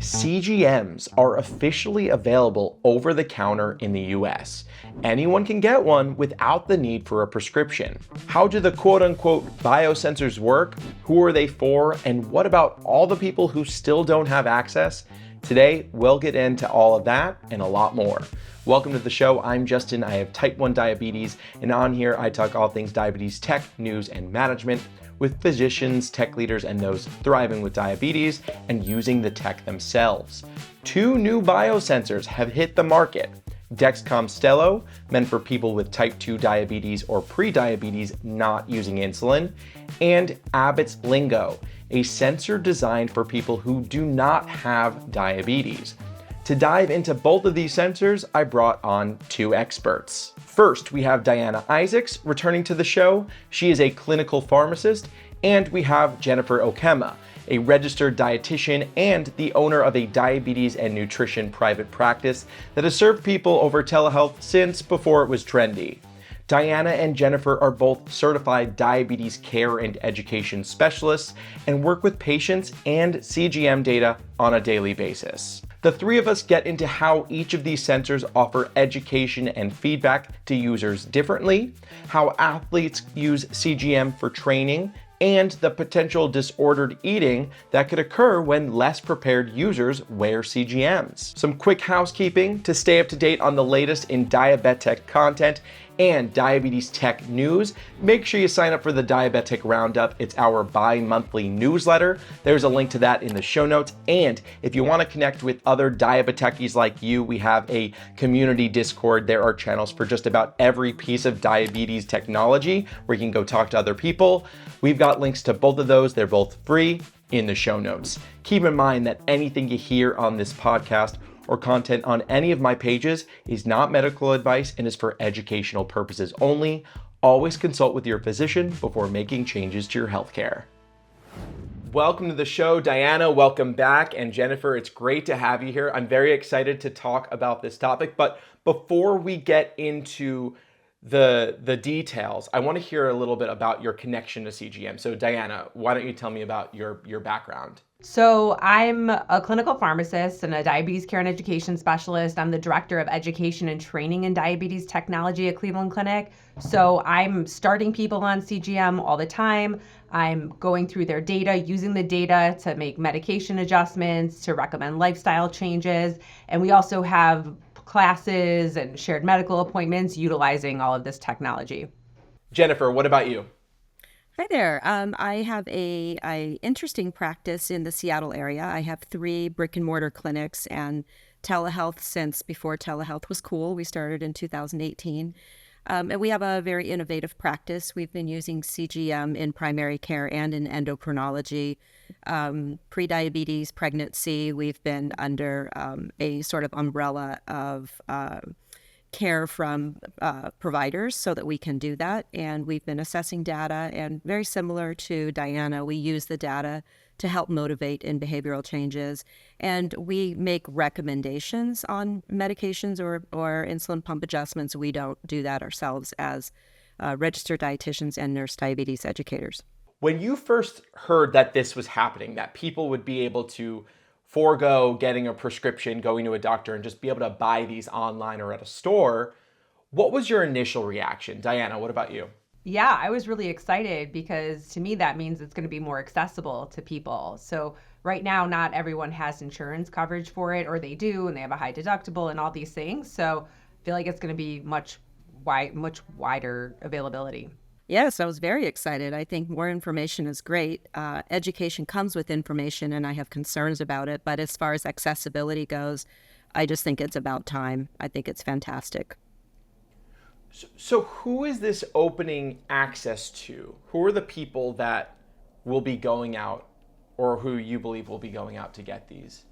CGMs are officially available over the counter in the US. Anyone can get one without the need for a prescription. How do the quote-unquote biosensors work? Who are they for? And what about all the people who still don't have access? Today, we'll get into all of that and a lot more. Welcome to the show. I'm Justin. I have type 1 diabetes, and on here I talk all things diabetes tech, news, and management with physicians, tech leaders, and those thriving with diabetes and using the tech themselves. 2 new biosensors have hit the market. Dexcom Stelo, meant for people with type 2 diabetes or pre-diabetes not using insulin, and Abbott's Lingo, a sensor designed for people who do not have diabetes. To dive into both of these sensors, I brought on 2 experts. First, we have Diana Isaacs returning to the show. She is a clinical pharmacist, and we have Jennifer Okema, a registered dietitian and the owner of a diabetes and nutrition private practice that has served people over telehealth since before it was trendy. Diana and Jennifer are both certified diabetes care and education specialists and work with patients and CGM data on a daily basis. The 3 of us get into how each of these sensors offer education and feedback to users differently, how athletes use CGM for training, and the potential disordered eating that could occur when less prepared users wear CGMs. Some quick housekeeping to stay up to date on the latest in diabetic content and diabetes tech news. Make sure you sign up for the Diabetic Roundup. It's our bi-monthly newsletter. There's a link to that in the show notes. And if you want to connect with other diabetechies like you, we have a community Discord. There are channels for just about every piece of diabetes technology where you can go talk to other people. We've got links to both of those. They're both free in the show notes. Keep in mind that anything you hear on this podcast or content on any of my pages is not medical advice and is for educational purposes only. Always consult with your physician before making changes to your healthcare. Welcome to the show, Diana. Welcome back. And Jennifer, it's great to have you here. I'm very excited to talk about this topic. But before we get into the details, I want to hear a little bit about your connection to CGM. So Diana, why don't you tell me about your background? So I'm a clinical pharmacist and a diabetes care and education specialist. I'm the director of education and training in diabetes technology at Cleveland Clinic. So I'm starting people on CGM all the time. I'm going through their data, using the data to make medication adjustments, to recommend lifestyle changes. And we also have classes and shared medical appointments utilizing all of this technology. Jennifer, what about you? Hi there. I have a interesting practice in the Seattle area. I have 3 brick and mortar clinics and telehealth since before telehealth was cool. We started in 2018. And we have a very innovative practice. We've been using CGM in primary care and in endocrinology. Pre-diabetes, pregnancy, we've been under a sort of umbrella of care from providers so that we can do that. And we've been assessing data, and very similar to Diana, we use the data to help motivate in behavioral changes. And we make recommendations on medications or insulin pump adjustments. We don't do that ourselves as registered dietitians and nurse diabetes educators. When you first heard that this was happening, that people would be able to forego getting a prescription, going to a doctor, and just be able to buy these online or at a store, what was your initial reaction? Diana, what about you? Yeah, I was really excited because to me that means it's going to be more accessible to people. So right now, not everyone has insurance coverage for it, or they do, and they have a high deductible and all these things. So I feel like it's going to be much wider availability. Yes, I was very excited. I think more information is great. Education comes with information, and I have concerns about it. But as far as accessibility goes, I just think it's about time. I think it's fantastic. So who is this opening access to? Who are the people that will be going out, or who you believe will be going out to get these?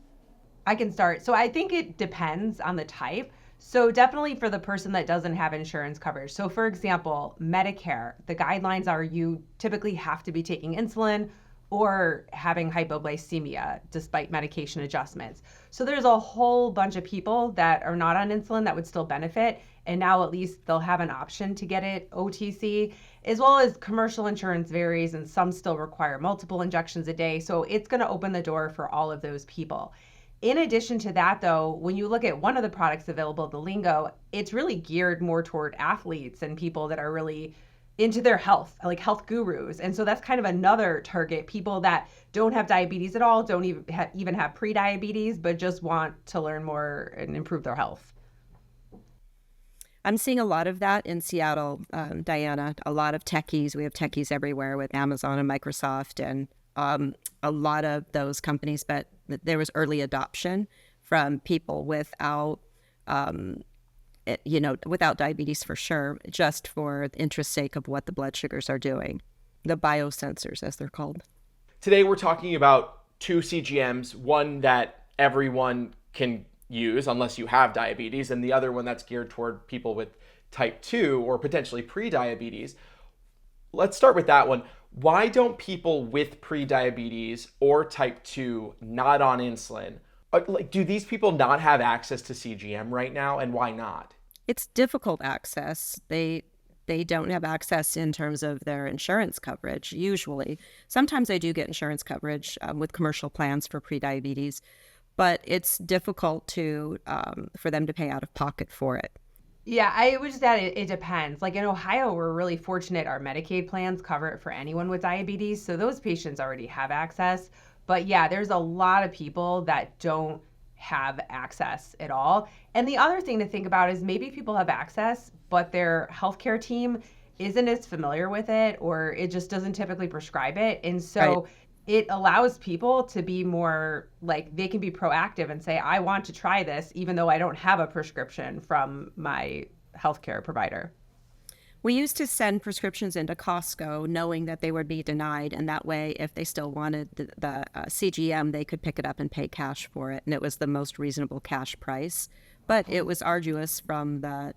I can start. So I think it depends on the type. So definitely for the person that doesn't have insurance coverage. So for example, Medicare, the guidelines are you typically have to be taking insulin or having hypoglycemia despite medication adjustments. So there's a whole bunch of people that are not on insulin that would still benefit. And now at least they'll have an option to get it OTC, as well as commercial insurance varies and some still require multiple injections a day. So it's going to open the door for all of those people. In addition to that, though, when you look at one of the products available, the Lingo, it's really geared more toward athletes and people that are really into their health, like health gurus. And so that's kind of another target, people that don't have diabetes at all, don't even have pre-diabetes, but just want to learn more and improve their health. I'm seeing a lot of that in Seattle, Diana. A lot of techies. We have techies everywhere with Amazon and Microsoft and a lot of those companies. But there was early adoption from people without, without diabetes for sure, just for the interest sake of what the blood sugars are doing. The biosensors, as they're called. Today we're talking about two CGMs, one that everyone can use unless you have diabetes, and the other one that's geared toward people with type 2 or potentially pre-diabetes. Let's start with that one. Why don't people with pre-diabetes or type 2 not on insulin, do these people not have access to CGM right now, and why not? It's difficult access. They don't have access in terms of their insurance coverage, usually. Sometimes they do get insurance coverage with commercial plans for prediabetes, but it's difficult for them to pay out of pocket for it. Yeah, I would just add it depends. Like in Ohio, we're really fortunate our Medicaid plans cover it for anyone with diabetes. So those patients already have access. But yeah, there's a lot of people that don't have access at all. And the other thing to think about is maybe people have access, but their healthcare team isn't as familiar with it, or it just doesn't typically prescribe it. And so it allows people to be more like, they can be proactive and say, I want to try this, even though I don't have a prescription from my healthcare provider. We used to send prescriptions into Costco knowing that they would be denied. And that way, if they still wanted the CGM, they could pick it up and pay cash for it. And it was the most reasonable cash price. But it was arduous from the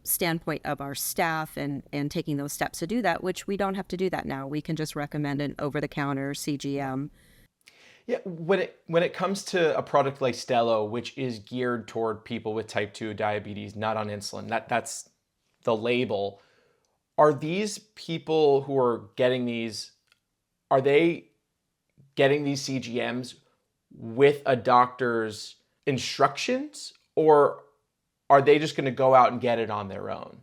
standpoint of our staff and taking those steps to do that, which we don't have to do that now. We can just recommend an over-the-counter CGM. Yeah, when it comes to a product like Stelo, which is geared toward people with type 2 diabetes, not on insulin, that's the label. Are these people who are getting these, are they getting these CGMs with a doctor's instructions, or are they just going to go out and get it on their own?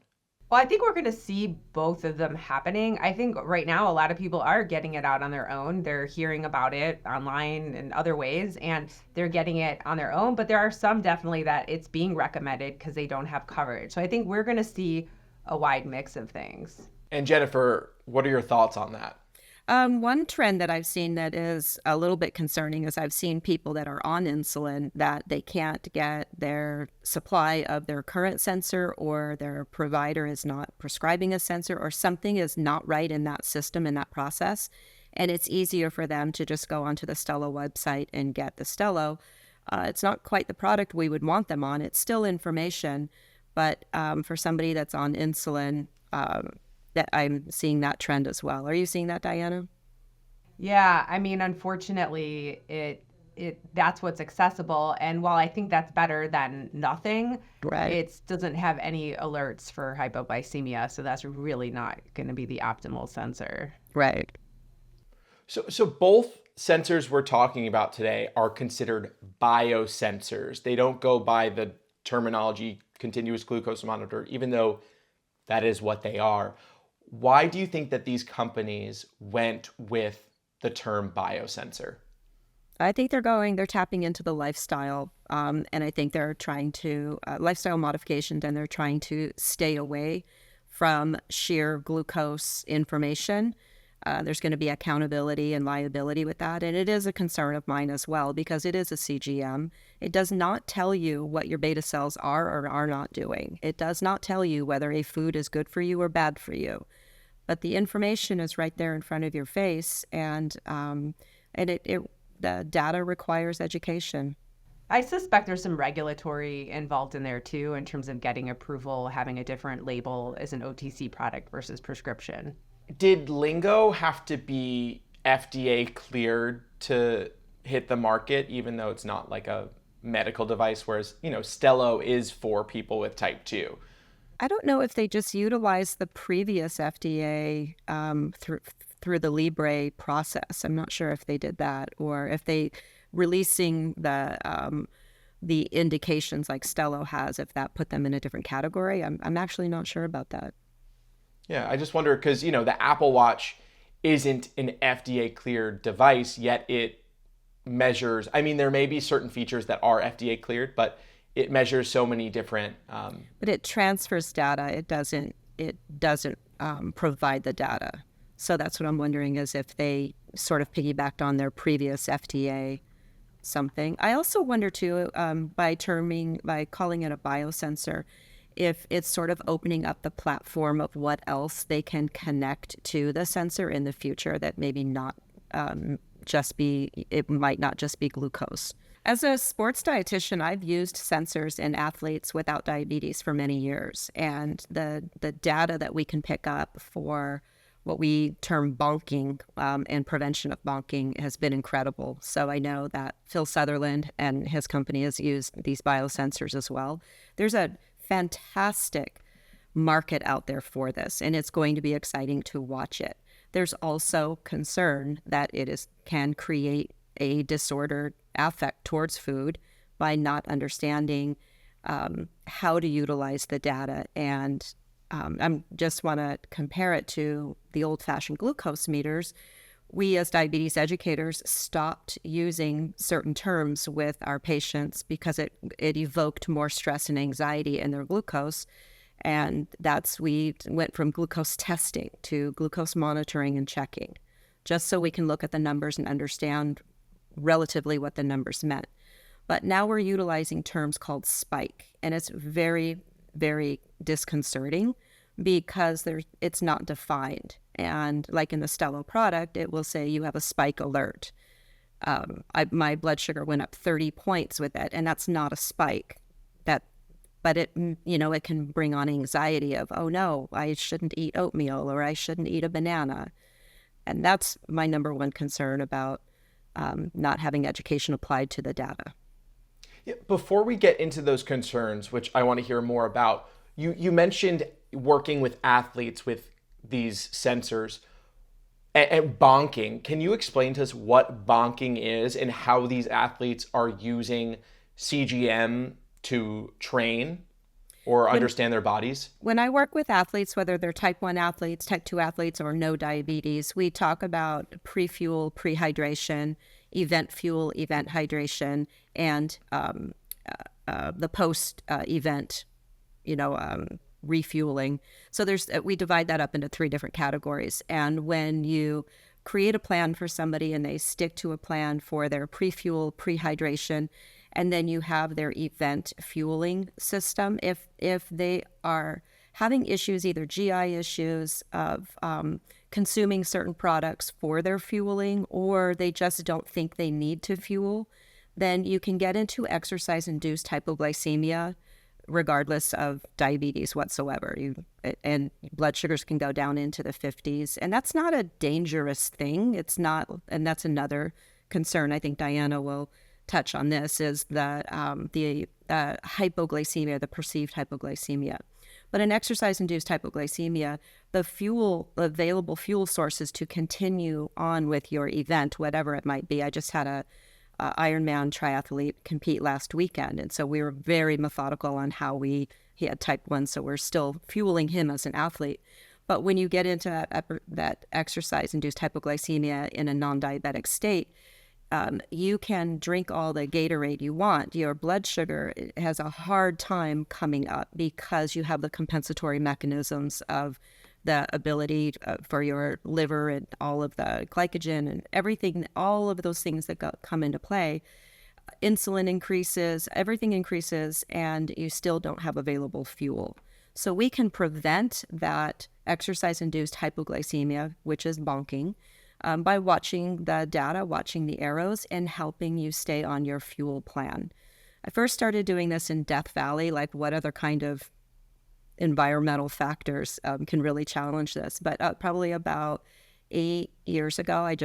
Well, I think we're going to see both of them happening. I think right now a lot of people are getting it out on their own. They're hearing about it online and other ways, and they're getting it on their own. But there are some definitely that it's being recommended because they don't have coverage. So I think we're going to see a wide mix of things. And Jennifer, what are your thoughts on that? One trend that I've seen that is a little bit concerning is I've seen people that are on insulin that they can't get their supply of their current sensor, or their provider is not prescribing a sensor, or something is not right in that system, in that process. And it's easier for them to just go onto the Stelo website and get the Stelo. It's not quite the product we would want them on. It's still information. But for somebody that's on insulin, that I'm seeing that trend as well. Are you seeing that, Diana? Yeah, I mean, unfortunately, that's what's accessible. And while I think that's better than nothing, it doesn't have any alerts for hypoglycemia. So that's really not going to be the optimal sensor. Right. So both sensors we're talking about today are considered biosensors. They don't go by the terminology continuous glucose monitor, even though that is what they are. Why do you think that these companies went with the term biosensor? I think they're tapping into the lifestyle, and I think they're trying to, lifestyle modifications, and they're trying to stay away from sheer glucose information. There's going to be accountability and liability with that, and it is a concern of mine as well, because it is a CGM. It does not tell you what your beta cells are or are not doing. It does not tell you whether a food is good for you or bad for you. But the information is right there in front of your face, and the data requires education. I suspect there's some regulatory involved in there too, in terms of getting approval, having a different label as an OTC product versus prescription. Did Lingo have to be FDA cleared to hit the market, even though it's not like a medical device, whereas, Stelo is for people with type 2? I don't know if they just utilized the previous FDA through the Libre process. I'm not sure if they did that, or if they releasing the indications like Stelo has, if that put them in a different category. I'm actually not sure about that. Yeah, I just wonder because, the Apple Watch isn't an FDA cleared device, yet it measures, I mean, there may be certain features that are FDA cleared, but it measures so many different. But it transfers data. It doesn't provide the data. So that's what I'm wondering is if they sort of piggybacked on their previous FDA something. I also wonder too, by calling it a biosensor, if it's sort of opening up the platform of what else they can connect to the sensor in the future that maybe not it might not just be glucose. As a sports dietitian, I've used sensors in athletes without diabetes for many years, and the data that we can pick up for what we term bonking and prevention of bonking has been incredible. So I know that Phil Sutherland and his company has used these biosensors as well. There's a fantastic market out there for this, and it's going to be exciting to watch it. There's also concern that can create a disordered affect towards food by not understanding how to utilize the data. And I just want to compare it to the old-fashioned glucose meters. We as diabetes educators stopped using certain terms with our patients because it evoked more stress and anxiety in their glucose. And we went from glucose testing to glucose monitoring and checking, just so we can look at the numbers and understand relatively what the numbers meant. But now we're utilizing terms called spike, and it's very, very disconcerting because it's not defined. And like in the Stelo product, it will say you have a spike alert. My blood sugar went up 30 points with it, and that's not a spike. But it can bring on anxiety of, oh no, I shouldn't eat oatmeal or I shouldn't eat a banana. And that's my number one concern about not having education applied to the data. Yeah, before we get into those concerns, which I want to hear more about, you mentioned working with athletes with these sensors and bonking. Can you explain to us what bonking is and how these athletes are using CGM to train or understand their bodies? When I work with athletes, whether they're type 1 athletes, type 2 athletes, or no diabetes, we talk about pre-fuel, pre-hydration, event fuel, event hydration, and the post-event, refueling. So we divide that up into 3 different categories. And when you create a plan for somebody and they stick to a plan for their pre-fuel, pre-hydration, and then you have their event fueling system, if they are having issues, either GI issues of consuming certain products for their fueling, or they just don't think they need to fuel, then you can get into exercise-induced hypoglycemia regardless of diabetes whatsoever. And blood sugars can go down into the 50s. And that's not a dangerous thing. It's not, and that's another concern. I think Diana will touch on this, is the hypoglycemia, the perceived hypoglycemia. But in exercise-induced hypoglycemia, the available fuel sources to continue on with your event, whatever it might be. I just had a Ironman triathlete compete last weekend, and so we were very methodical on how he had type 1, so we're still fueling him as an athlete. But when you get into that exercise-induced hypoglycemia in a non-diabetic state, you can drink all the Gatorade you want. Your blood sugar has a hard time coming up because you have the compensatory mechanisms of the ability for your liver and all of the glycogen and everything, all of those things that come into play. Insulin increases, everything increases, and you still don't have available fuel. So we can prevent that exercise-induced hypoglycemia, which is bonking, by watching the data, watching the arrows, and helping you stay on your fuel plan. I first started doing this in Death Valley, like what other kind of environmental factors can really challenge this. But probably about 8 years ago, I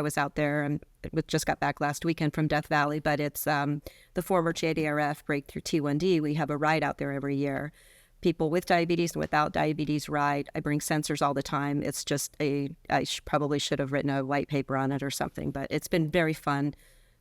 was out there and just got back last weekend from Death Valley, but it's the former JDRF Breakthrough T1D. We have a ride out there every year. People with diabetes and without diabetes ride. I bring sensors all the time. It's just probably should have written a white paper on it or something, but it's been very fun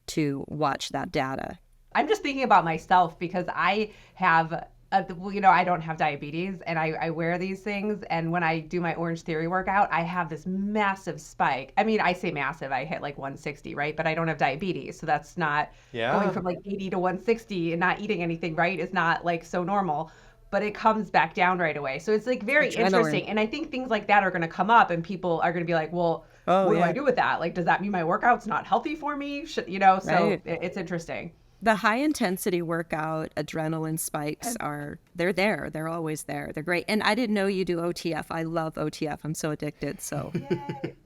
to watch that data. I'm just thinking about myself because I have, I don't have diabetes and I wear these things. And when I do my Orange Theory workout, I have this massive spike. I mean, I say massive, I hit like 160, right? But I don't have diabetes. So that's not going from like 80 to 160 and not eating anything, right? Is not like so normal, but it comes back down right away. So it's like very interesting. And I think things like that are going to come up and people are going to be like, well, what do I do with that? Like, does that mean my workout's not healthy for me? So it's interesting. The high intensity workout adrenaline spikes they're there. They're always there. They're great. And I didn't know you do OTF. I love OTF. I'm so addicted. So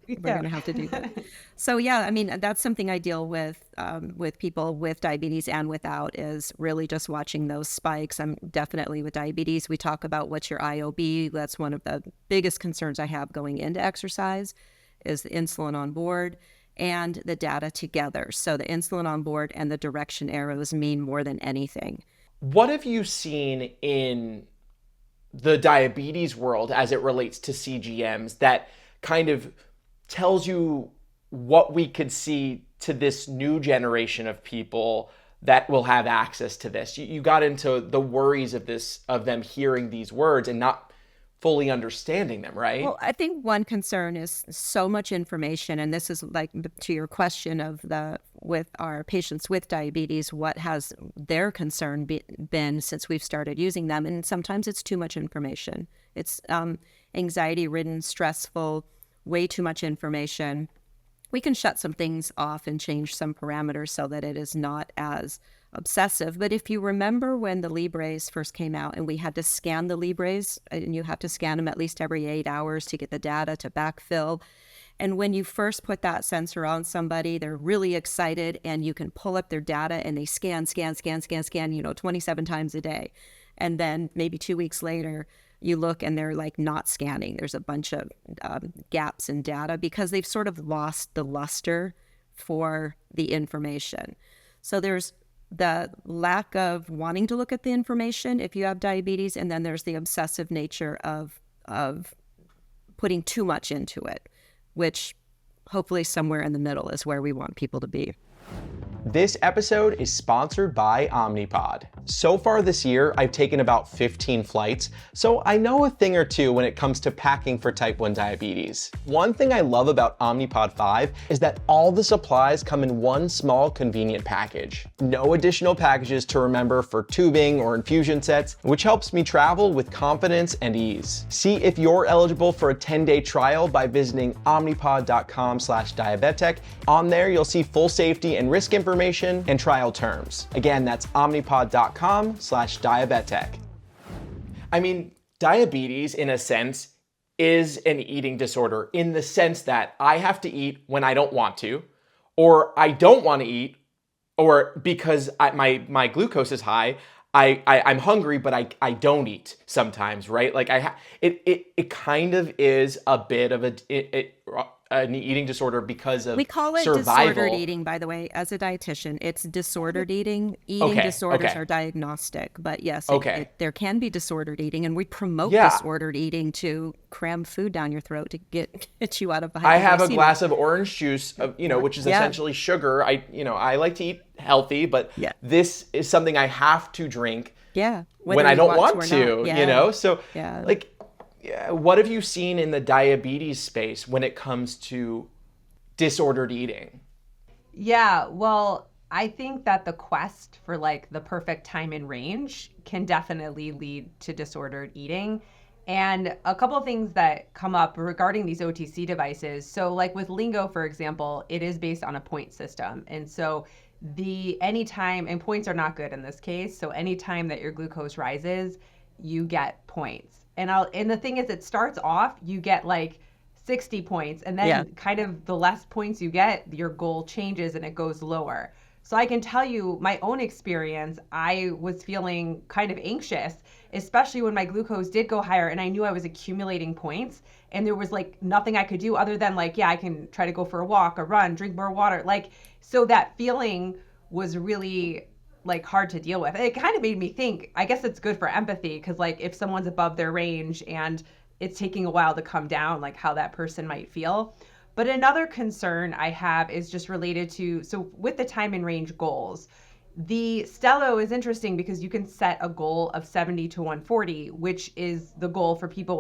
we're going to have to do that. So yeah, I mean, that's something I deal with people with diabetes and without, is really just watching those spikes. I'm definitely with diabetes. We talk about what's your IOB. That's one of the biggest concerns I have going into exercise, is the insulin on board and the data together. So the insulin on board and the direction arrows mean more than anything. What have you seen in the diabetes world as it relates to CGMs that kind of tells you what we could see to this new generation of people that will have access to this? You got into the worries of them hearing these words and not fully understanding them, right? Well, I think one concern is so much information, and this is like to your question of with our patients with diabetes, what has their concern been since we've started using them? And sometimes it's too much information. It's anxiety-ridden, stressful, way too much information. We can shut some things off and change some parameters so that it is not as obsessive. But if you remember when the Libres first came out and we had to scan the Libres, and you have to scan them at least every 8 hours to get the data to backfill. And when you first put that sensor on somebody, they're really excited and you can pull up their data and they scan, 27 times a day. And then maybe 2 weeks later, you look and they're like not scanning. There's a bunch of gaps in data because they've sort of lost the luster for the information. So there's the lack of wanting to look at the information if you have diabetes, and then there's the obsessive nature of putting too much into it, which hopefully somewhere in the middle is where we want people to be. This episode is sponsored by Omnipod. So far this year, I've taken about 15 flights, so I know a thing or two when it comes to packing for type 1 diabetes. One thing I love about Omnipod 5 is that all the supplies come in one small, convenient package. No additional packages to remember for tubing or infusion sets, which helps me travel with confidence and ease. See if you're eligible for a 10-day trial by visiting omnipod.com/diabetic. On there, you'll see full safety and risk information and trial terms. Again, that's omnipod.com/diabetic. I mean, diabetes, in a sense, is an eating disorder in the sense that I have to eat when I don't want to, or I don't want to eat, or because my glucose is high, I'm hungry, but I don't eat sometimes, right? Like it kind of is a bit of an eating disorder because of we call it survival. Disordered eating, by the way. As a dietitian, it's disordered eating. Eating disorders are diagnostic, but yes, there can be disordered eating, and we promote disordered eating to cram food down your throat to get you out of hypoglycemia. I have a glass of orange juice, which is essentially sugar. I like to eat healthy, but this is something I have to drink when I don't want to. So what have you seen in the diabetes space when it comes to disordered eating? Yeah, well, I think that the quest for like the perfect time and range can definitely lead to disordered eating. And a couple of things that come up regarding these OTC devices. So like with Lingo, for example, it is based on a point system. And so anytime, and points are not good in this case. So anytime that your glucose rises, you get points. And the thing is, it starts off, you get like 60 points, and then kind of the less points you get, your goal changes and it goes lower. So I can tell you my own experience, I was feeling kind of anxious, especially when my glucose did go higher and I knew I was accumulating points and there was like nothing I could do other than like, I can try to go for a walk, a run, drink more water. So that feeling was really like hard to deal with. It kind of made me think, I guess it's good for empathy, because like if someone's above their range and it's taking a while to come down, like how that person might feel. But another concern I have is just related to, so with the time and range goals, the Stelo is interesting because you can set a goal of 70 to 140, which is the goal for people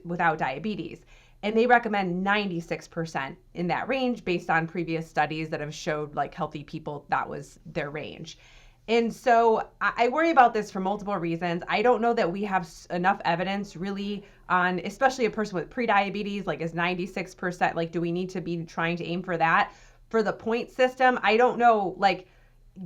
without diabetes. And they recommend 96% in that range based on previous studies that have showed like healthy people, that was their range. And so I worry about this for multiple reasons. I don't know that we have enough evidence really on, especially a person with prediabetes, like is 96%, like do we need to be trying to aim for that? For the point system, I don't know, like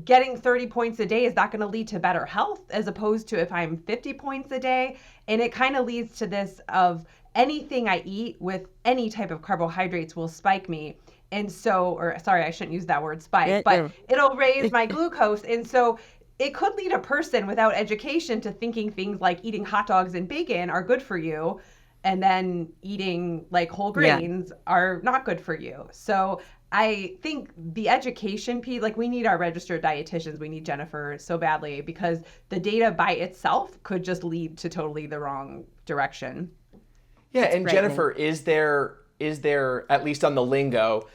getting 30 points a day is not going to lead to better health as opposed to if I'm 50 points a day. And it kind of leads to this of anything I eat with any type of carbohydrates will spike me. And so, or sorry, I shouldn't use that word spike, but it'll raise my glucose. And so it could lead a person without education to thinking things like eating hot dogs and bacon are good for you, and then eating like whole grains are not good for you. So I think the education piece, like we need our registered dietitians, we need Jennifer so badly, because the data by itself could just lead to totally the wrong direction. Yeah, and Jennifer, is there, at least on the Lingo,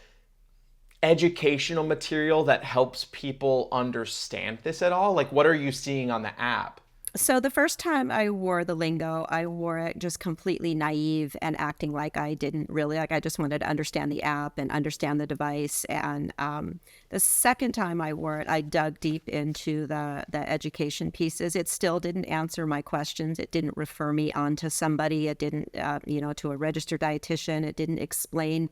educational material that helps people understand this at all? Like, what are you seeing on the app? So the first time I wore the Lingo, I wore it just completely naive and acting like I didn't really, like I just wanted to understand the app and understand the device. And the second time I wore it, I dug deep into the education pieces. It still didn't answer my questions. It didn't refer me on to somebody. It didn't, to a registered dietitian. It didn't explain.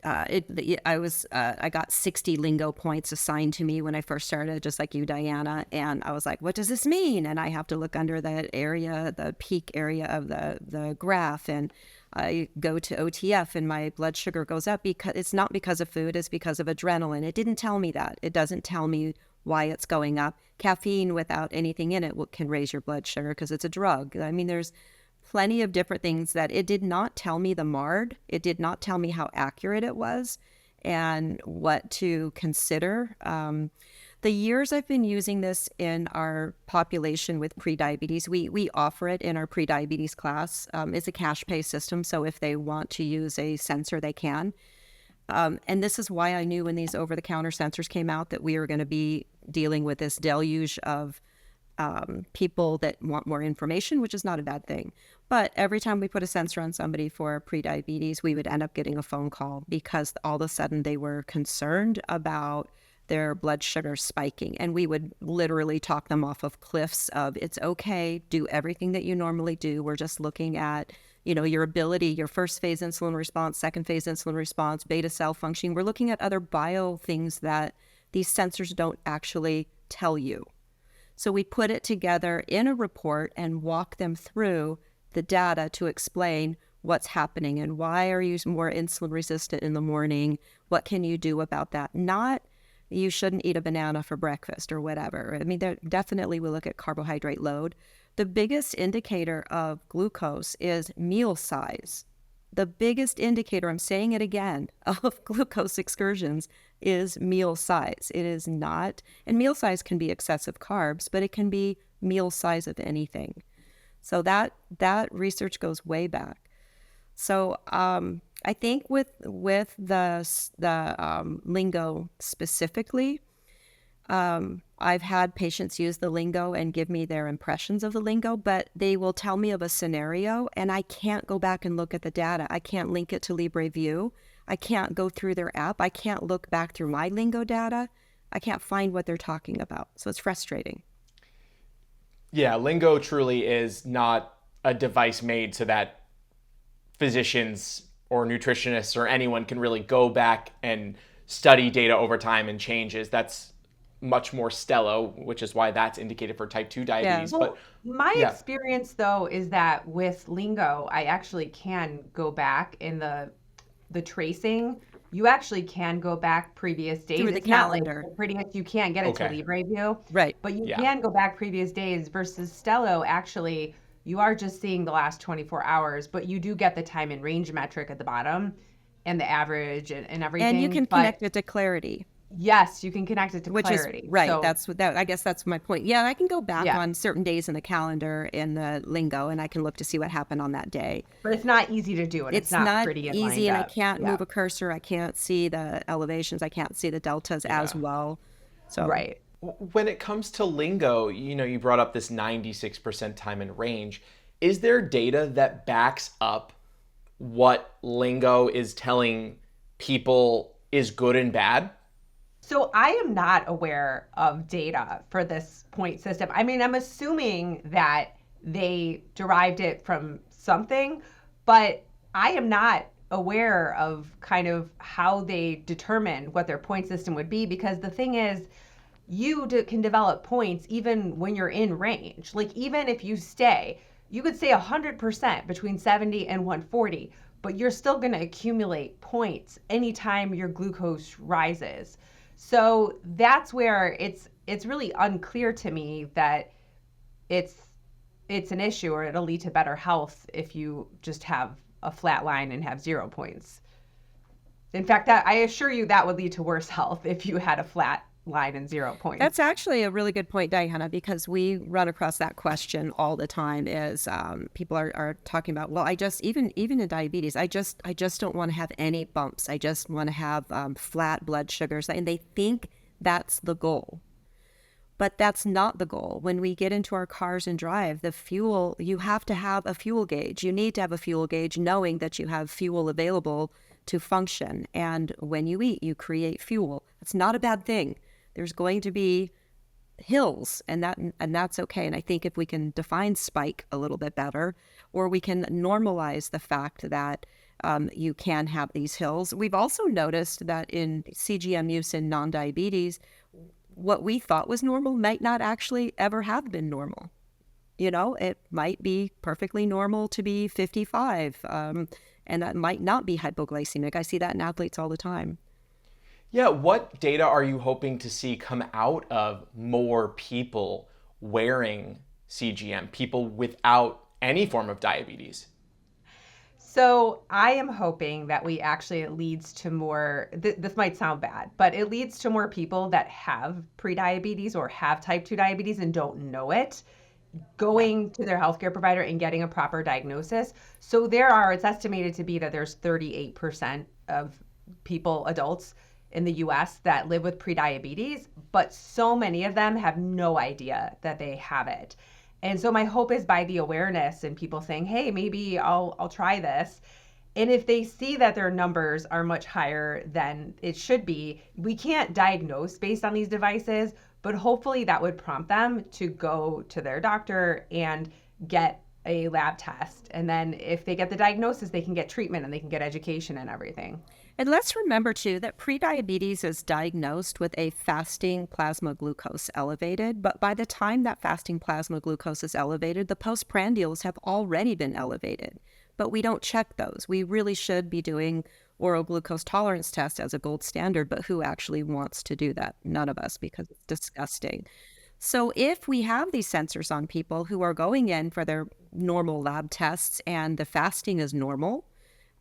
I got 60 Lingo points assigned to me when I first started, just like you, Diana. And I was like, what does this mean? And I have to look under that area, the peak area of the graph. And I go to OTF and my blood sugar goes up because it's not because of food, it's because of adrenaline. It didn't tell me that. It doesn't tell me why it's going up. Caffeine without anything in it can raise your blood sugar because it's a drug. I mean, there's plenty of different things that it did not tell me the MARD. It did not tell me how accurate it was and what to consider. The years I've been using this in our population with prediabetes, we offer it in our prediabetes class. It's a cash pay system, so if they want to use a sensor, they can. And this is why I knew when these over-the-counter sensors came out that we were going to be dealing with this deluge of people that want more information, which is not a bad thing. But every time we put a sensor on somebody for prediabetes, we would end up getting a phone call because all of a sudden they were concerned about their blood sugar spiking. And we would literally talk them off of cliffs of, it's okay, do everything that you normally do. We're just looking at, your ability, your first phase insulin response, second phase insulin response, beta cell functioning. We're looking at other bio things that these sensors don't actually tell you. So we put it together in a report and walk them through the data to explain what's happening and why are you more insulin resistant in the morning? What can you do about that? Not you shouldn't eat a banana for breakfast or whatever. I mean, definitely we look at carbohydrate load. The biggest indicator of glucose is meal size. The biggest indicator, I'm saying it again, of glucose excursions is meal size. It is not, and meal size can be excessive carbs, but it can be meal size of anything. So that research goes way back. So I think with the Lingo specifically, I've had patients use the Lingo and give me their impressions of the Lingo, but they will tell me of a scenario and I can't go back and look at the data. I can't link it to LibreView. I can't go through their app. I can't look back through my Lingo data. I can't find what they're talking about. So it's frustrating. Yeah, Lingo truly is not a device made so that physicians or nutritionists or anyone can really go back and study data over time and changes. That's much more Stelo, which is why that's indicated for type 2 diabetes. Yeah. Well, my experience though is that with Lingo, I actually can go back in the tracing. You actually can go back previous days. Through the it's calendar. Not like pretty much you can't get it to LibreView. Right. But you can go back previous days versus Stelo. Actually, you are just seeing the last 24 hours, but you do get the time and range metric at the bottom and the average and everything. And you can connect it to Clarity. Yes, you can connect it to Which is Clarity. right. So That's what that, I guess that's my point. Yeah, I can go back yeah, on certain days in the calendar in the Lingo and I can look to see what happened on that day. but it's not easy to do, and it's It's not not pretty and easy lined and I up. can't Yeah, move a cursor. I can't see the elevations. I can't see the deltas as Yeah. well. So right. When it comes to Lingo, you brought up this 96% time in range. Is there data that backs up what Lingo is telling people is good and bad? So I am not aware of data for this point system. I mean, I'm assuming that they derived it from something, but I am not aware of kind of how they determined what their point system would be, because the thing is, can develop points even when you're in range. Like, even if you stay, you could stay 100% between 70 and 140, but you're still going to accumulate points anytime your glucose rises. So that's where it's really unclear to me that it's it's an issue, or it'll lead to better health if you just have a flat line and have 0 points. In fact, that I assure you that would lead to worse health if you had a flat line and 0 points. that's actually a really good point, Diana, because we run across that question all the time is people are talking about, well, I just, even in diabetes, I just don't want to have any bumps. I just want to have flat blood sugars. And they think that's the goal. But that's not the goal. When we get into our cars and drive, the fuel, you have to have a fuel gauge. You need to have a fuel gauge knowing that you have fuel available to function. And when you eat, you create fuel. That's not a bad thing. There's going to be hills, and that's okay. And I think if we can define spike a little bit better, or we can normalize the fact that you can have these hills. We've also noticed that in CGM use in non-diabetes, what we thought was normal might not actually ever have been normal. It might be perfectly normal to be 55, and that might not be hypoglycemic. I see that in athletes all the time. Yeah, what data are you hoping to see come out of more people wearing CGM, people without any form of diabetes? So I am hoping that it leads to more, this might sound bad, but it leads to more people that have prediabetes or have type 2 diabetes and don't know it, going to their healthcare provider and getting a proper diagnosis. So it's estimated to be that there's 38% of adults in the US that live with prediabetes, but so many of them have no idea that they have it. And so my hope is, by the awareness and people saying, hey, maybe I'll try this. And if they see that their numbers are much higher than it should be, we can't diagnose based on these devices, but hopefully that would prompt them to go to their doctor and get a lab test. And then if they get the diagnosis, they can get treatment and they can get education and everything. And let's remember, too, that prediabetes is diagnosed with a fasting plasma glucose elevated. But by the time that fasting plasma glucose is elevated, the postprandials have already been elevated. But we don't check those. We really should be doing oral glucose tolerance test as a gold standard. But who actually wants to do that? None of us, because it's disgusting. So if we have these sensors on people who are going in for their normal lab tests and the fasting is normal,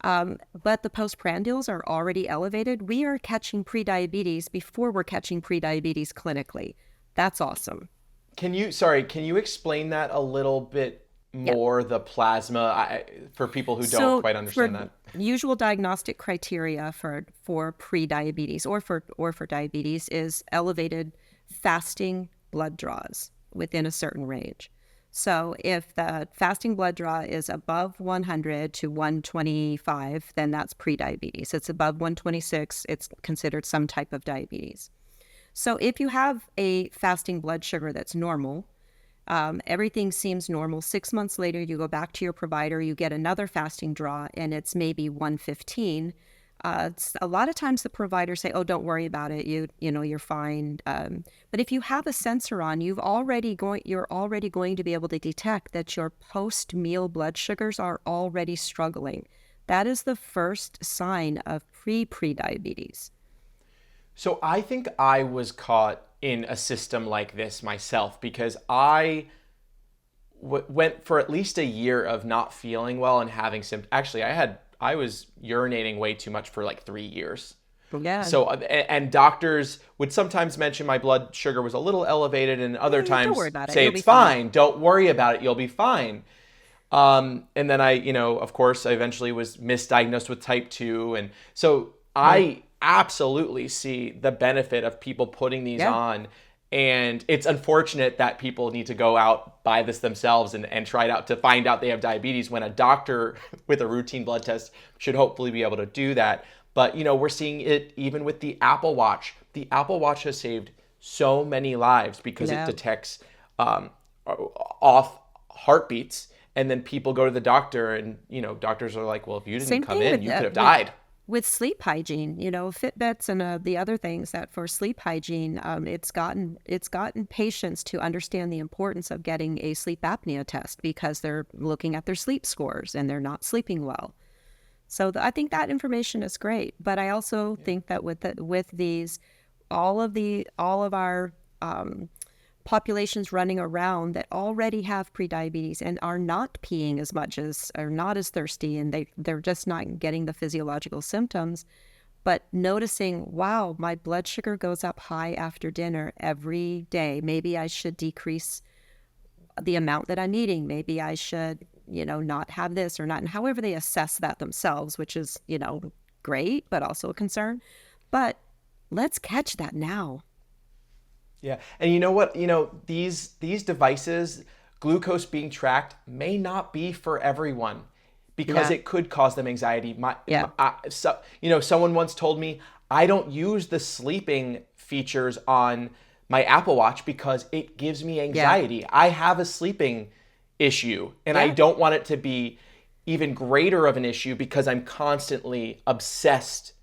but the postprandials are already elevated, we are catching prediabetes before we're catching prediabetes clinically. That's awesome. Can you explain that a little bit more, the plasma, for people who don't quite understand that? Usual diagnostic criteria for prediabetes or for diabetes is elevated fasting blood draws within a certain range. So if the fasting blood draw is above 100 to 125, then that's prediabetes. It's above 126, it's considered some type of diabetes. So if you have a fasting blood sugar that's normal, everything seems normal. 6 months later, you go back to your provider, you get another fasting draw, and it's maybe 115. A lot of times the providers say, "Oh, don't worry about it. You're fine." But if you have a sensor on, you're already going to be able to detect that your post-meal blood sugars are already struggling. That is the first sign of pre-diabetes. So I think I was caught in a system like this myself, because I went for at least a year of not feeling well and having symptoms. Actually, I was urinating way too much for like 3 years. Yeah. So, and doctors would sometimes mention my blood sugar was a little elevated, and other Don't worry times about it. say You'll it's be fine. fine. Don't worry about it. You'll be fine. And then I, of course, I eventually was misdiagnosed with type 2. And so I absolutely see the benefit of people putting these Yeah. on. And it's unfortunate that people need to go out, buy this themselves and try it out to find out they have diabetes, when a doctor with a routine blood test should hopefully be able to do that. But, we're seeing it even with the Apple Watch. The Apple Watch has saved so many lives because it detects off heartbeats. And then people go to the doctor and, doctors are like, well, if you didn't Same come thing in, with you could have died. With sleep hygiene, Fitbits and the other things that for sleep hygiene, it's gotten patients to understand the importance of getting a sleep apnea test because they're looking at their sleep scores and they're not sleeping well. So I think that information is great, but I also think that with these, all of our populations running around that already have prediabetes and are not peeing as much as, are not as thirsty, and they're just not getting the physiological symptoms, but noticing, wow, my blood sugar goes up high after dinner every day. Maybe I should decrease the amount that I'm eating. Maybe I should, not have this or not. And however they assess that themselves, which is, great, but also a concern. But let's catch that now. Yeah. And you know what? These devices, glucose being tracked, may not be for everyone because it could cause them anxiety. Someone once told me, I don't use the sleeping features on my Apple Watch because it gives me anxiety. I have a sleeping issue, and I don't want it to be even greater of an issue because I'm constantly obsessed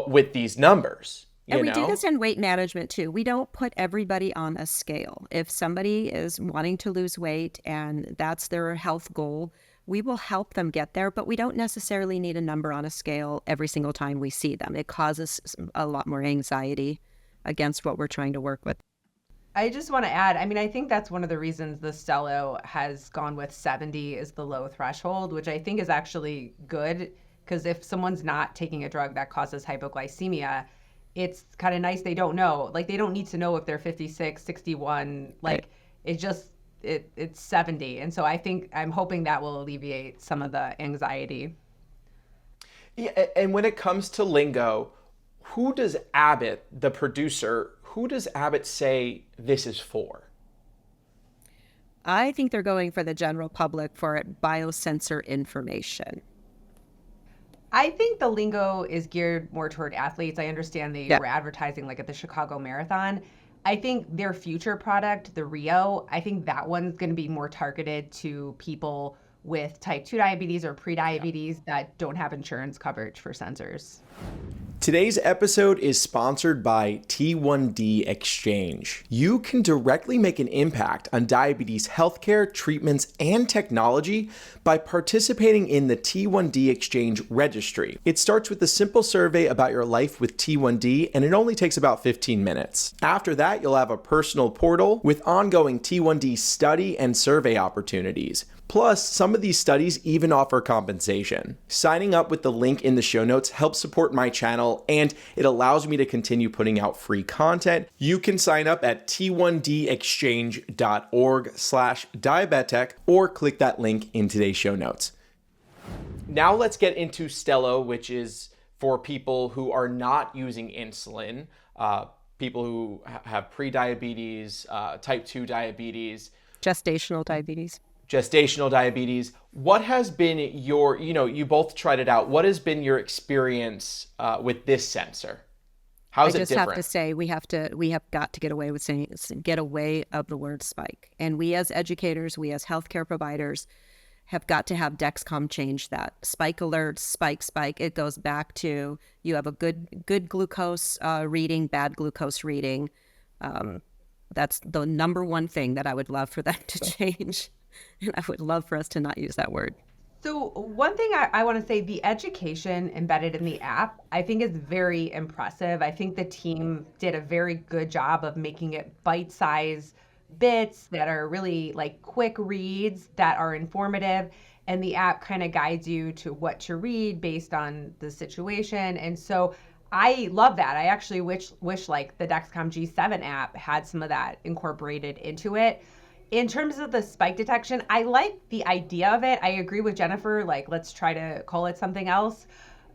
with these numbers. And we do this in weight management too. We don't put everybody on a scale. If somebody is wanting to lose weight and that's their health goal, we will help them get there, but we don't necessarily need a number on a scale every single time we see them. It causes a lot more anxiety against what we're trying to work with. I just want to add, I think that's one of the reasons the Stelo has gone with 70 is the low threshold, which I think is actually good, because if someone's not taking a drug that causes hypoglycemia, it's kind of nice they don't know. Like, they don't need to know if they're 56, 61. Like, it's 70. And so I'm hoping that will alleviate some of the anxiety. Yeah, and when it comes to Lingo, who does Abbott, the producer, who does Abbott say this is for? I think they're going for the general public for biosensor information. I think the Lingo is geared more toward athletes. I understand they were advertising like at the Chicago Marathon. I think their future product, the Rio, I think that one's going to be more targeted to people with type 2 diabetes or prediabetes that don't have insurance coverage for sensors. Today's episode is sponsored by T1D Exchange. You can directly make an impact on diabetes healthcare, treatments, and technology by participating in the T1D Exchange registry. It starts with a simple survey about your life with T1D, and it only takes about 15 minutes. After that, you'll have a personal portal with ongoing T1D study and survey opportunities. Plus, some of these studies even offer compensation. Signing up with the link in the show notes helps support my channel, and it allows me to continue putting out free content. You can sign up at t1dexchange.org/diabetic or click that link in today's show notes. Now let's get into Stelo, which is for people who are not using insulin, people who have prediabetes, type 2 diabetes. Gestational diabetes. What has been your, you both tried it out. What has been your experience with this sensor? How is it different? I just have to say we have got to get away with saying, get away of the word spike. And we as educators, we as healthcare providers have got to have Dexcom change that. Spike alerts, spike. It goes back to you have a good glucose reading, bad glucose reading. That's the number one thing that I would love for them to change. And I would love for us to not use that word. So one thing I want to say, the education embedded in the app, I think is very impressive. I think the team did a very good job of making it bite-sized bits that are really like quick reads that are informative. And the app kind of guides you to what to read based on the situation. And so I love that. I actually wish like the Dexcom G7 app had some of that incorporated into it. In terms of the spike detection, I like the idea of it. I agree with Jennifer. Like, let's try to call it something else.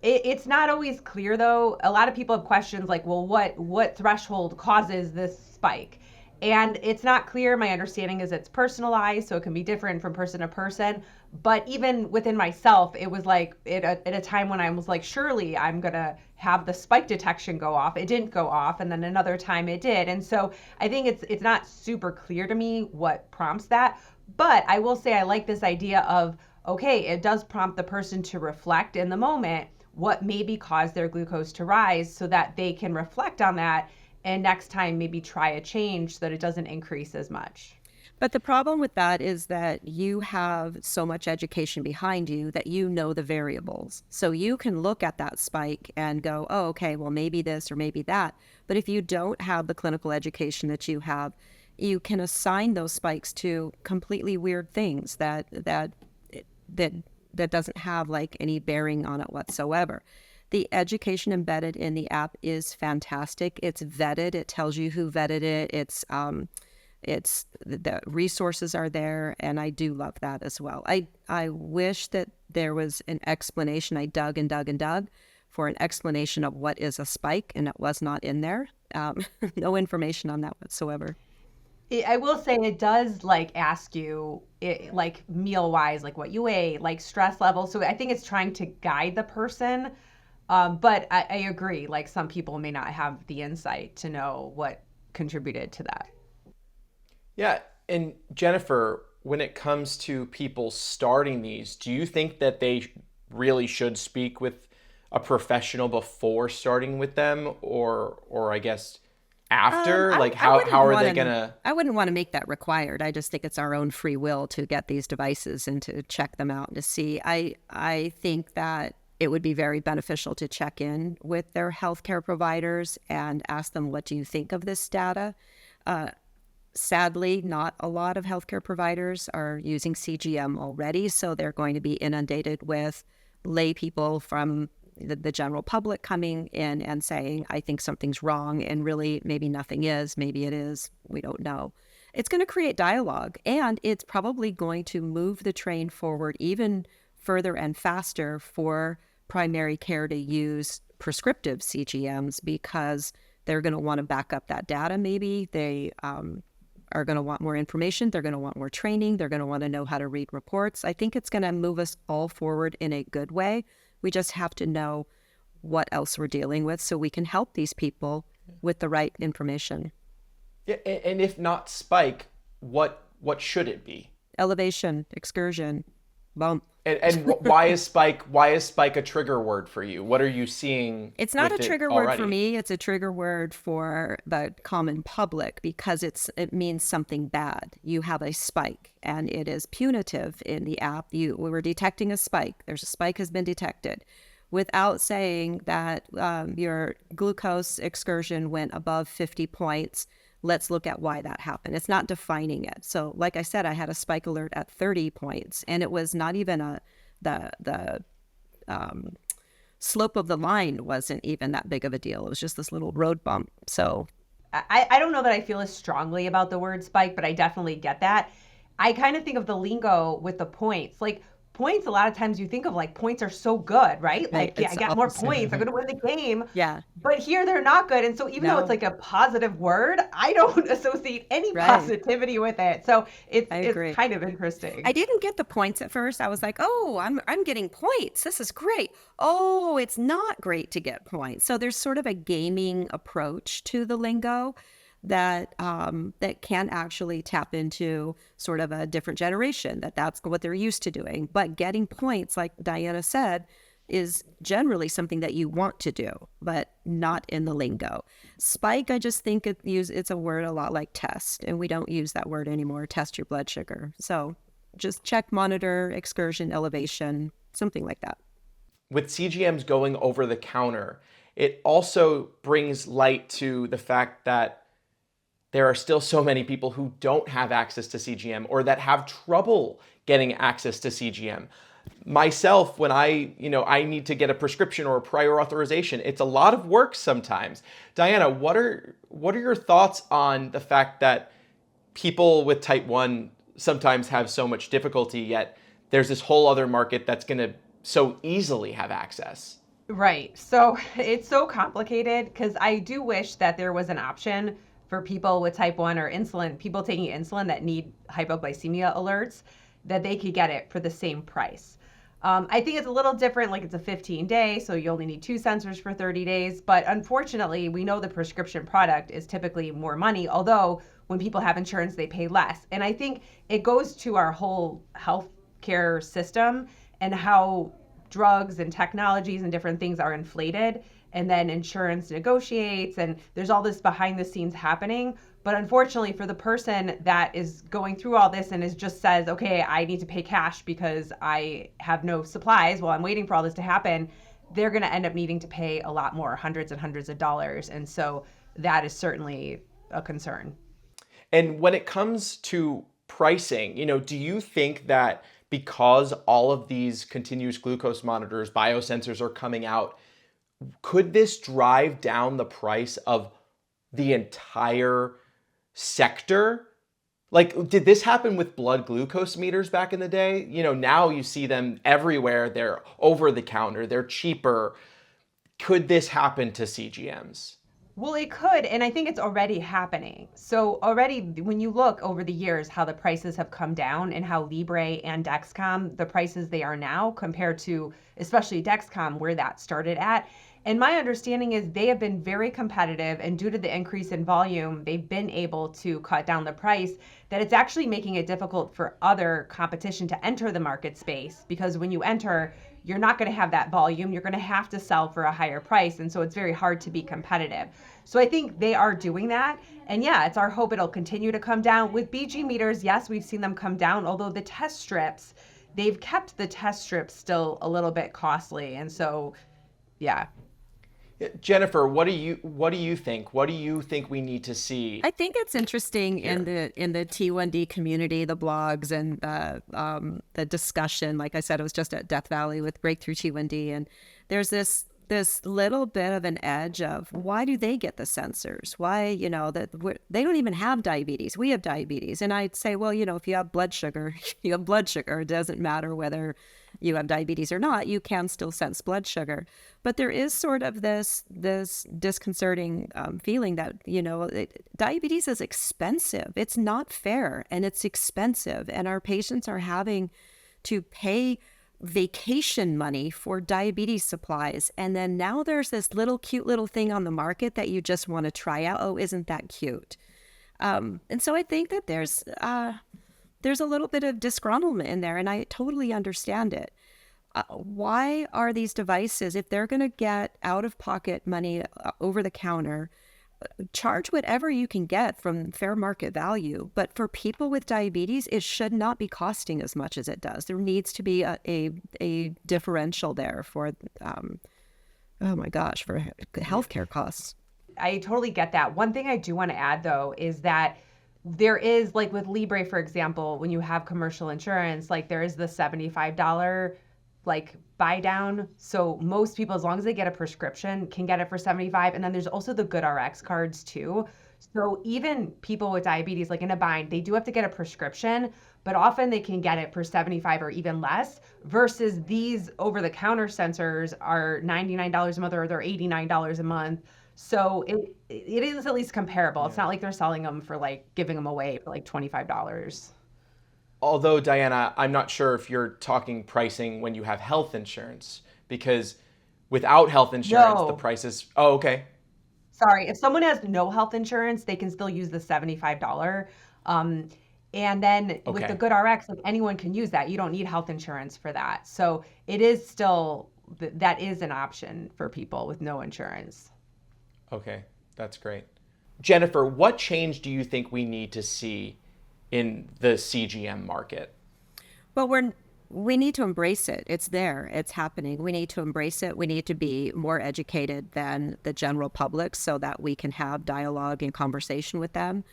It's not always clear though. A lot of people have questions like, well, what threshold causes this spike? And it's not clear. My understanding is it's personalized, so it can be different from person to person. But even within myself, it was like at a time when I was like, surely I'm gonna have the spike detection go off. It didn't go off, and then another time it did. And so I think it's not super clear to me what prompts that. But I will say I like this idea of, okay, it does prompt the person to reflect in the moment what maybe caused their glucose to rise so that they can reflect on that and next time maybe try a change so that it doesn't increase as much. But the problem with that is that you have so much education behind you that you know the variables. So you can look at that spike and go, oh, okay, well, maybe this or maybe that. But if you don't have the clinical education that you have, you can assign those spikes to completely weird things that doesn't have like any bearing on it whatsoever. The education embedded in the app is fantastic. It's vetted. It tells you who vetted it. It's the resources are there, and I do love that as well. I wish that there was an explanation. I dug and dug and dug for an explanation of what is a spike, and it was not in there. No information on that whatsoever. I will say it does like ask you like meal wise, like what you ate, like stress level. So I think it's trying to guide the person. But I agree, like some people may not have the insight to know what contributed to that. Yeah, and Jennifer, when it comes to people starting these, do you think that they really should speak with a professional before starting with them, or I guess after? Like how are they gonna? I wouldn't want to make that required. I just think it's our own free will to get these devices and to check them out and to see. I think that it would be very beneficial to check in with their healthcare providers and ask them, what do you think of this data? Sadly, not a lot of healthcare providers are using CGM already, so they're going to be inundated with lay people from the general public coming in and saying, I think something's wrong, and really maybe nothing is, maybe it is, we don't know. It's going to create dialogue, and it's probably going to move the train forward even further and faster for primary care to use prescriptive CGMs, because they're going to want to back up that data. Maybe they are going to want more information. They're going to want more training. They're going to want to know how to read reports. I think it's going to move us all forward in a good way. We just have to know what else we're dealing with so we can help these people with the right information. Yeah, and if not spike, what should it be? Elevation, excursion, bump. And why is spike a trigger word for you? What are you seeing? It's not a trigger word already? for me. It's a trigger word for the common public because it means something bad. You have a spike, and it is punitive in the app. We're detecting a spike. There's a spike has been detected, without saying that your glucose excursion went above 50 points. Let's look at why that happened. It's not defining it. So like I said, I had a spike alert at 30 points, and it was not even the slope of the line wasn't even that big of a deal. It was just this little road bump. So I don't know that I feel as strongly about the word spike, but I definitely get that. I kind of think of the lingo with the points. Like points, a lot of times you think of like points are so good, right? Like, yeah, I got more points. I'm going to win the game. Yeah. But here they're not good. And so even though it's like a positive word, I don't associate any positivity with it. So it's kind of interesting. I didn't get the points at first. I was like, oh, I'm getting points. This is great. Oh, it's not great to get points. So there's sort of a gaming approach to the lingo that can actually tap into sort of a different generation, that's what they're used to doing. But getting points, like Diana said, is generally something that you want to do, but not in the lingo. Spike, I just think it's a word a lot like test, and we don't use that word anymore, test your blood sugar. So just check, monitor, excursion, elevation, something like that. With CGMs going over the counter, it also brings light to the fact that there are still so many people who don't have access to CGM or that have trouble getting access to CGM. myself, when I need to get a prescription or a prior authorization, it's a lot of work sometimes. Diana, what are your thoughts on the fact that people with type 1 sometimes have so much difficulty, yet there's this whole other market that's going to so easily have access? Right. So it's so complicated because I do wish that there was an option for people with type 1 or insulin, people taking insulin that need hypoglycemia alerts, that they could get it for the same price. I think it's a little different, like it's a 15-day, so you only need 2 sensors for 30 days. But unfortunately, we know the prescription product is typically more money, although when people have insurance, they pay less. And I think it goes to our whole healthcare system and how drugs and technologies and different things are inflated, and then insurance negotiates, and there's all this behind the scenes happening. But unfortunately, for the person that is going through all this and is just says, okay, I need to pay cash because I have no supplies while I'm waiting for all this to happen, they're going to end up needing to pay a lot more, hundreds and hundreds of dollars. And so that is certainly a concern. And when it comes to pricing, do you think that because all of these continuous glucose monitors, biosensors are coming out, could this drive down the price of the entire sector? Like, did this happen with blood glucose meters back in the day? Now you see them everywhere. They're over the counter. They're cheaper. Could this happen to CGMs? Well, it could, and I think it's already happening. So already, when you look over the years how the prices have come down and how Libre and Dexcom, the prices they are now compared to especially Dexcom, where that started at. And my understanding is they have been very competitive, and due to the increase in volume, they've been able to cut down the price, that it's actually making it difficult for other competition to enter the market space, because when you enter, you're not going to have that volume. You're going to have to sell for a higher price. And so it's very hard to be competitive. So I think they are doing that. And yeah, it's our hope it'll continue to come down. With BG meters, yes, we've seen them come down, although the test strips, they've kept the test strips still a little bit costly. And so, yeah. Jennifer, what do you think? What do you think we need to see? I think it's interesting here in the T1D community, the blogs and the discussion. Like I said, I was just at Death Valley with Breakthrough T1D, and there's this little bit of an edge of why do they get the sensors? Why, they don't even have diabetes. We have diabetes. And I'd say, well, if you have blood sugar, you have blood sugar. It doesn't matter whether you have diabetes or not, you can still sense blood sugar. But there is sort of this disconcerting feeling that, diabetes is expensive. It's not fair, and it's expensive. And our patients are having to pay vacation money for diabetes supplies. And then now there's this cute little thing on the market that you just want to try out. Oh, isn't that cute? And so I think that there's a little bit of disgruntlement in there, and I totally understand it. Why are these devices, if they're going to get out-of-pocket money over the counter, charge whatever you can get from fair market value. But for people with diabetes, it should not be costing as much as it does. There needs to be a differential there for, for healthcare costs. I totally get that. One thing I do want to add, though, is that there is, like with Libre, for example, when you have commercial insurance, like there is the $75 buy down. So most people, as long as they get a prescription, can get it for $75. And then there's also the GoodRx cards too. So even people with diabetes, like in a bind, they do have to get a prescription, but often they can get it for $75 or even less, versus these over-the-counter sensors are $99 a month, or they're $89 a month. So it is at least comparable. Yeah. It's not like they're selling them for giving them away for $25. Although, Diana, I'm not sure if you're talking pricing when you have health insurance, because without health insurance, the prices. Oh, okay. Sorry. If someone has no health insurance, they can still use the $75. And then with the GoodRx, anyone can use that. You don't need health insurance for that. So it is still, that is an option for people with no insurance. Okay, that's great. Jennifer, what change do you think we need to see in the CGM market? Well, we need to embrace it. It's there. It's happening. We need to embrace it. We need to be more educated than the general public so that we can have dialogue and conversation with them.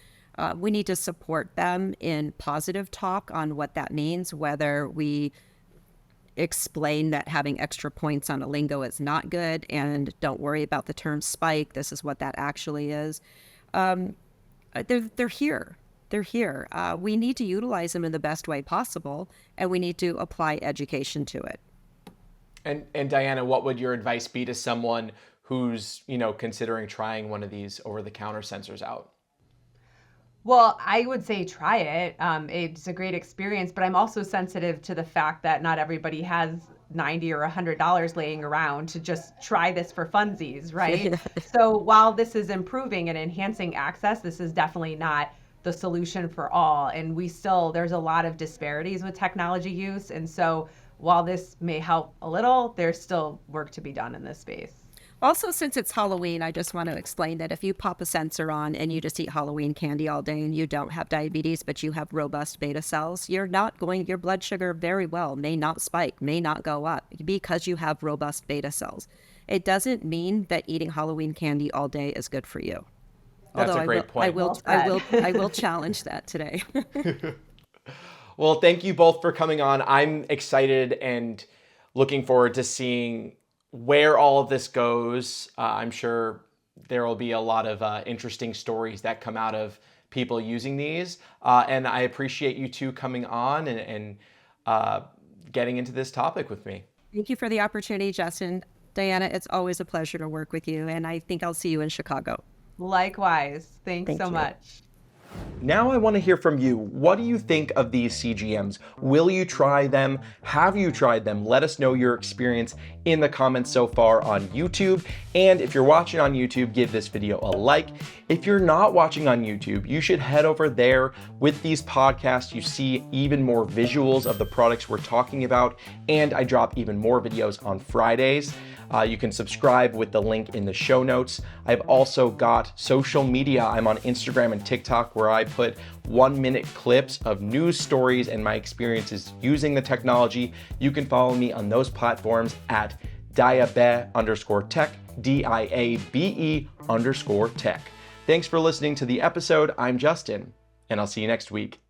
We need to support them in positive talk on what that means, whether we explain that having extra points on a Lingo is not good, and don't worry about the term spike. This is what that actually is. They're here. They're here. We need to utilize them in the best way possible, and we need to apply education to it. And Diana, what would your advice be to someone who's, considering trying one of these over-the-counter sensors out? Well, I would say try it. It's a great experience, but I'm also sensitive to the fact that not everybody has $90 or $100 laying around to just try this for funsies, right? So while this is improving and enhancing access, this is definitely not the solution for all. And there's a lot of disparities with technology use. And so while this may help a little, there's still work to be done in this space. Also, since it's Halloween, I just want to explain that if you pop a sensor on and you just eat Halloween candy all day and you don't have diabetes, but you have robust beta cells, your blood sugar very well may not spike, may not go up because you have robust beta cells. It doesn't mean that eating Halloween candy all day is good for you. That's a great point. I will challenge that today. Well, thank you both for coming on. I'm excited and looking forward to seeing where all of this goes. I'm sure there will be a lot of interesting stories that come out of people using these. And I appreciate you two coming on and getting into this topic with me. Thank you for the opportunity, Justin. Diana, it's always a pleasure to work with you. And I think I'll see you in Chicago. Likewise. Thanks so much. Now I want to hear from you. What do you think of these CGMs? Will you try them? Have you tried them? Let us know your experience in the comments so far on YouTube. And if you're watching on YouTube, give this video a like. If you're not watching on YouTube, you should head over there. With these podcasts, you see even more visuals of the products we're talking about, and I drop even more videos on Fridays. You can subscribe with the link in the show notes. I've also got social media. I'm on Instagram and TikTok, where I put 1-minute clips of news stories and my experiences using the technology. You can follow me on those platforms at diabe_tech, DIABE_tech. Thanks for listening to the episode. I'm Justin, and I'll see you next week.